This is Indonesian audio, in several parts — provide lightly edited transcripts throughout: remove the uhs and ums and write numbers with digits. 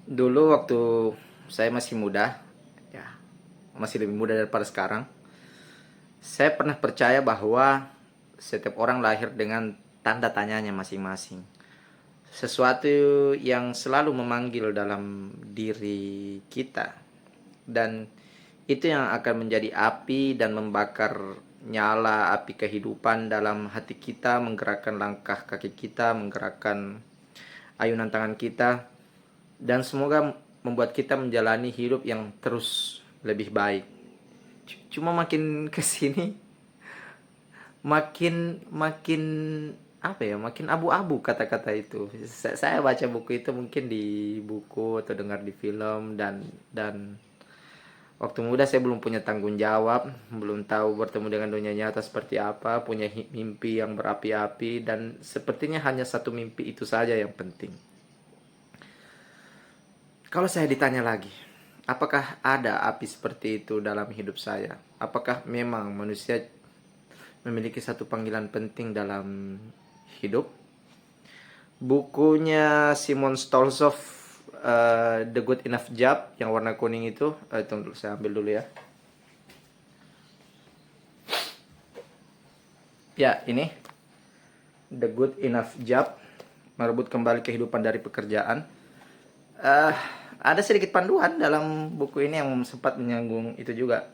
Dulu waktu saya masih muda, ya, masih lebih muda daripada sekarang, saya pernah percaya bahwa setiap orang lahir dengan tanda tanyanya masing-masing. Sesuatu yang selalu memanggil dalam diri kita, dan itu yang akan menjadi api dan membakar nyala api kehidupan dalam hati kita, menggerakkan langkah kaki kita, menggerakkan ayunan tangan kita, dan semoga membuat kita menjalani hidup yang terus lebih baik. Cuma makin kesini makin makin apa ya, makin abu-abu kata-kata itu. Saya baca buku itu mungkin di buku atau dengar di film, dan waktu muda saya belum punya tanggung jawab, belum tahu bertemu dengan dunia nyata seperti apa, punya mimpi yang berapi-api, dan sepertinya hanya satu mimpi itu saja yang penting. Kalau saya ditanya lagi, apakah ada api seperti itu dalam hidup saya? Apakah memang manusia memiliki satu panggilan penting dalam hidup? Bukunya Simon Stolzow, The Good Enough Job, yang warna kuning itu, tunggu saya ambil dulu ya. Ya, ini The Good Enough Job, merebut kembali kehidupan dari pekerjaan. Ada sedikit panduan dalam buku ini yang sempat menyinggung itu juga.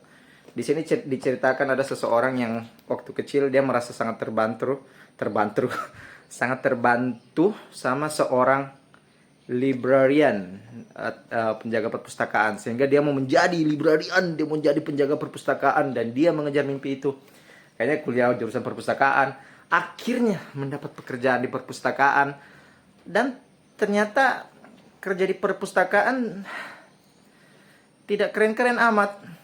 Di sini diceritakan ada seseorang yang waktu kecil dia merasa sangat terbantu, sangat terbantu sama seorang librarian, penjaga perpustakaan, sehingga dia mau menjadi librarian, dia mau menjadi penjaga perpustakaan, dan dia mengejar mimpi itu. Kayaknya kuliah jurusan perpustakaan, akhirnya mendapat pekerjaan di perpustakaan, dan ternyata kerja di perpustakaan tidak keren-keren amat.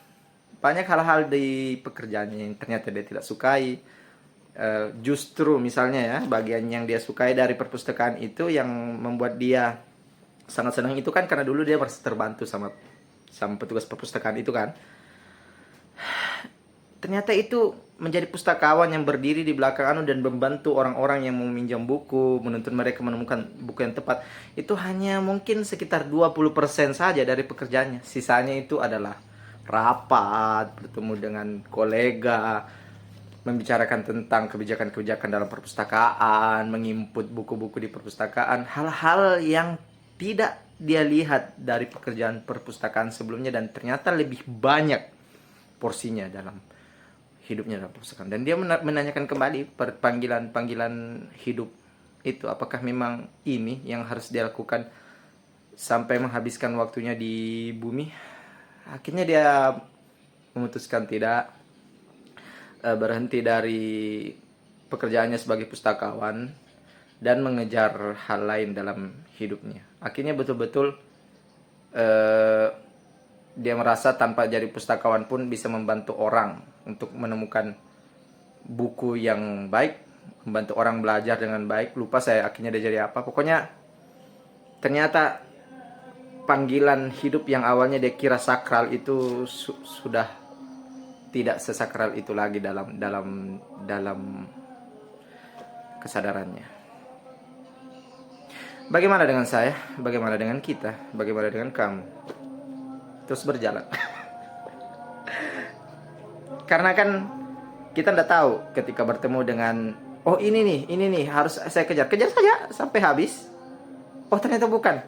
Banyak hal-hal di pekerjaannya yang ternyata dia tidak sukai. Justru misalnya ya, bagian yang dia sukai dari perpustakaan itu yang membuat dia sangat senang itu kan karena dulu dia merasa terbantu sama petugas perpustakaan itu kan. Ternyata itu menjadi pustakawan yang berdiri di belakang dan membantu orang-orang yang meminjam buku, menuntun mereka menemukan buku yang tepat. Itu hanya mungkin sekitar 20% saja dari pekerjaannya. Sisanya itu adalah rapat, bertemu dengan kolega, membicarakan tentang kebijakan-kebijakan dalam perpustakaan, menginput buku-buku di perpustakaan, hal-hal yang tidak dia lihat dari pekerjaan perpustakaan sebelumnya, dan ternyata lebih banyak porsinya dalam hidupnya dalam perpustakaan. Dan dia menanyakan kembali panggilan hidup itu, apakah memang ini yang harus dia lakukan sampai menghabiskan waktunya di bumi. Akhirnya dia memutuskan tidak, berhenti dari pekerjaannya sebagai pustakawan dan mengejar hal lain dalam hidupnya. Akhirnya betul-betul dia merasa tanpa jadi pustakawan pun bisa membantu orang untuk menemukan buku yang baik, membantu orang belajar dengan baik. Lupa saya akhirnya dia jadi apa. Pokoknya ternyata panggilan hidup yang awalnya dia kira sakral itu sudah tidak sesakral itu lagi dalam kesadarannya. Bagaimana dengan saya? Bagaimana dengan kita? Bagaimana dengan kamu? Terus berjalan. Karena kan kita tidak tahu ketika bertemu dengan, oh ini nih harus saya kejar saja sampai habis. Oh ternyata bukan.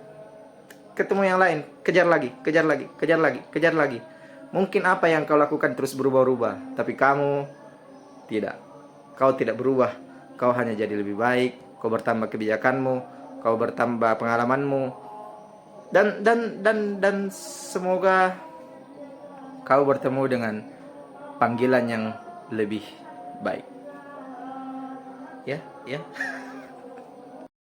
Ketemu yang lain, kejar lagi. Mungkin apa yang kau lakukan terus berubah-ubah, tapi kamu tidak. Kau tidak berubah. Kau hanya jadi lebih baik. Kau bertambah kebijakanmu, kau bertambah pengalamanmu, dan semoga kau bertemu dengan panggilan yang lebih baik. Ya.